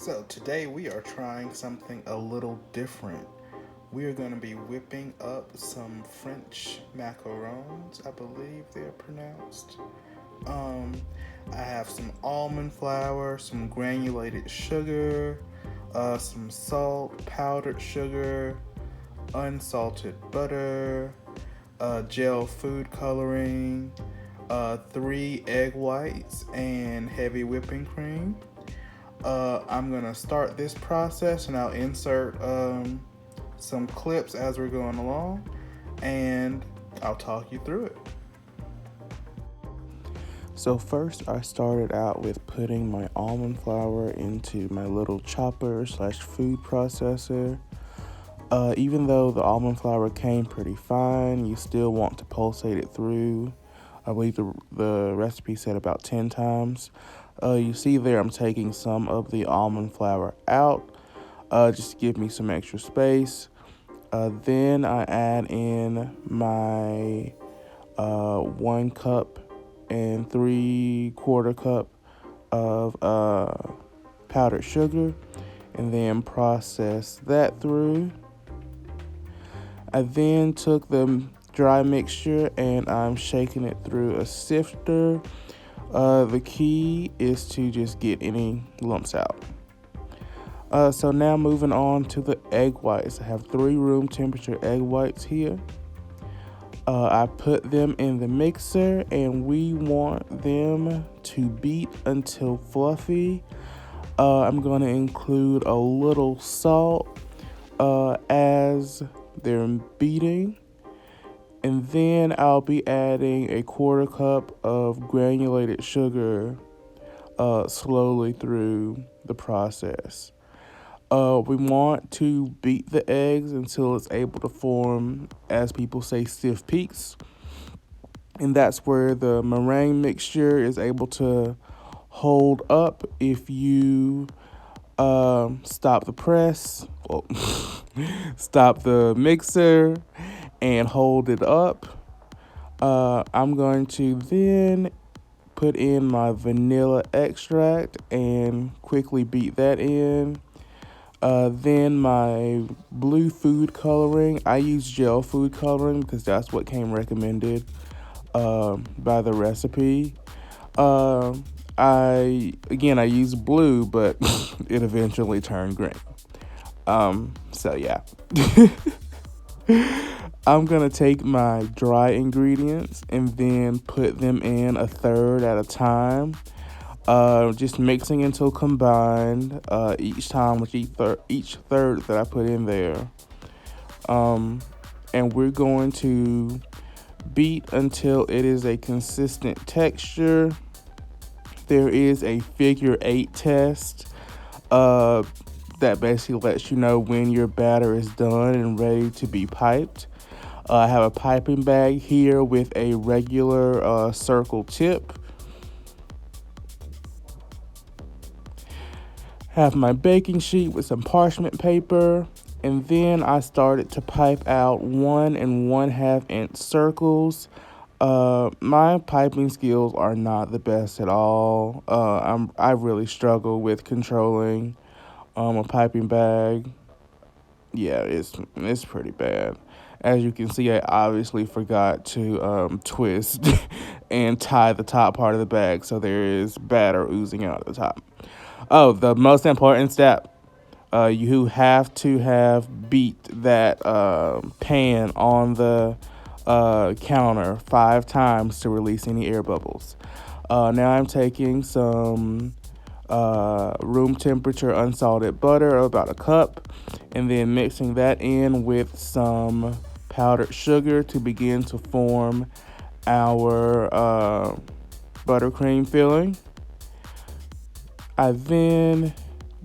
So today we are trying something a little different. We are going to be whipping up some French macarons, I believe they're pronounced. Um, I have some almond flour, some granulated sugar, some salt, powdered sugar, unsalted butter, gel food coloring, 3 egg whites, and heavy whipping cream. I'm gonna start this process and I'll insert some clips as we're going along, and I'll talk you through it. So first I started out with putting my almond flour into my little chopper slash food processor. Even though the almond flour came pretty fine, you still want to pulsate it through. I believe the recipe said about 10 times. You see there I'm taking some of the almond flour out just to give me some extra space. Then I add in my 1 cup and 3/4 cup of powdered sugar, and then process that through. I then took the dry mixture and I'm shaking it through a sifter. The key is to just get any lumps out. So now moving on to the egg whites. I have 3 room temperature egg whites here. I put them in the mixer and we want them to beat until fluffy. I'm going to include a little salt as they're beating. And then I'll be adding a 1/4 cup of granulated sugar slowly through the process. We want to beat the eggs until it's able to form, as people say, stiff peaks. And that's where the meringue mixture is able to hold up if you stop the press, well, stop the mixer and hold it up. I'm going to then put in my vanilla extract and quickly beat that in. Then my blue food coloring. I use gel food coloring because that's what came recommended by the recipe. I use blue, but it eventually turned green. So yeah. I'm gonna take my dry ingredients and then put them in a third at a time. Just mixing until combined each time with each third that I put in there. And we're going to beat until it is a consistent texture. There is a figure 8 test that basically lets you know when your batter is done and ready to be piped. I have a piping bag here with a regular circle tip. Have my baking sheet with some parchment paper, and then I started to pipe out 1 1/2 inch circles. My piping skills are not the best at all. I really struggle with controlling a piping bag. Yeah, it's pretty bad. As you can see, I obviously forgot to twist and tie the top part of the bag, so there is batter oozing out at the top. Oh, the most important step. You have to have beat that pan on the counter 5 times to release any air bubbles. Now I'm taking some room temperature unsalted butter, about a cup, and then mixing that in with some powdered sugar to begin to form our buttercream filling. I then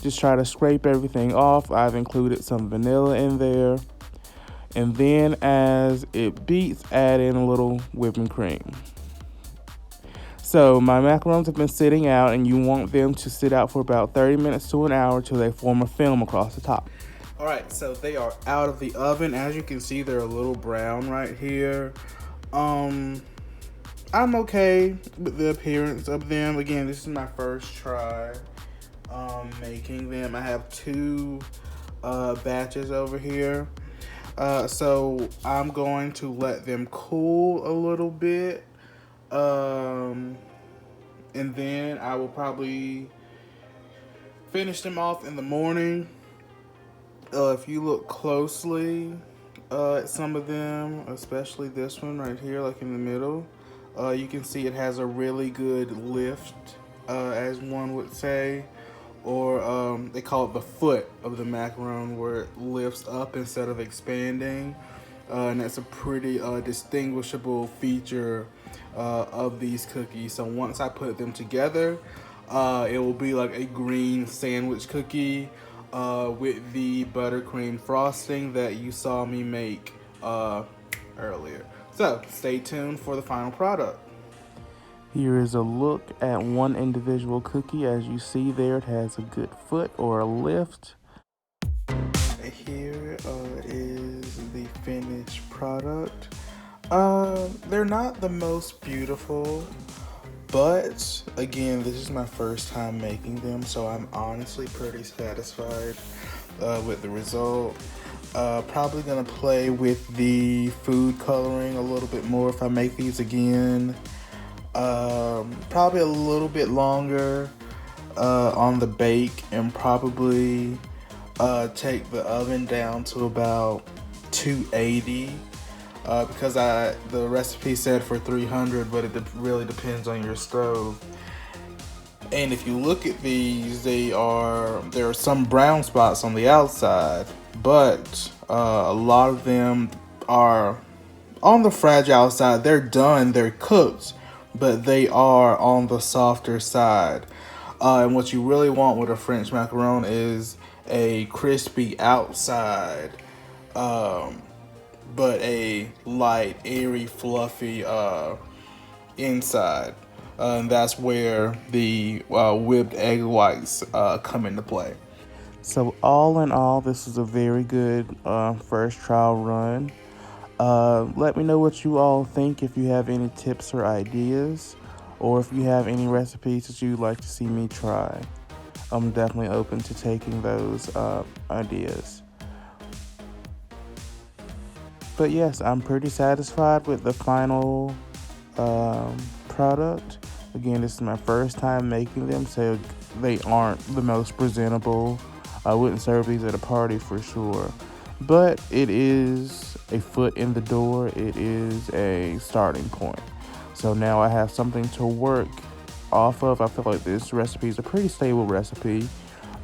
just try to scrape everything off. I've included some vanilla in there. And then as it beats, add in a little whipping cream. So my macarons have been sitting out, and you want them to sit out for about 30 minutes to an hour till they form a film across the top. All right, so they are out of the oven. As you can see, they're a little brown right here. I'm okay with the appearance of them. Again, this is my first try. making them. I have two batches over here. So I'm going to let them cool a little bit. And then I will probably finish them off in the morning. If you look closely at some of them, especially this one right here, like in the middle, you can see it has a really good lift, as one would say, or they call it the foot of the macaron, where it lifts up instead of expanding. And that's a pretty distinguishable feature of these cookies. So once I put them together, it will be like a green sandwich cookie with the buttercream frosting that you saw me make earlier. So stay tuned for the final product. Here is a look at one individual cookie. As you see there, it has a good foot or a lift. Here is the finished product. They're not the most beautiful, but again, this is my first time making them, so I'm honestly pretty satisfied with the result. Probably gonna play with the food coloring a little bit more if I make these again. Probably a little bit longer on the bake, and probably take the oven down to about 280 because the recipe said for 300, but it really depends on your stove. And if you look at these, there are some brown spots on the outside, but a lot of them are on the fragile side. They're done, they're cooked, but they are on the softer side. And what you really want with a French macaron is a crispy outside, but a light, airy, fluffy inside. And that's where the whipped egg whites come into play. So all in all, this is a very good first trial run. Let me know what you all think, if you have any tips or ideas, or if you have any recipes that you'd like to see me try. I'm definitely open to taking those ideas. But yes, I'm pretty satisfied with the final product. Again, this is my first time making them, so they aren't the most presentable. I wouldn't serve these at a party for sure. But it is a foot in the door. It is a starting point. So now I have something to work off of. I feel like this recipe is a pretty stable recipe.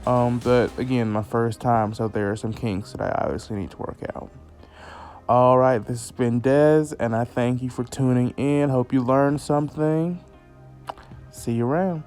But again, my first time, so there are some kinks that I obviously need to work out. All right, this has been Dez, and I thank you for tuning in. Hope you learned something. See you around.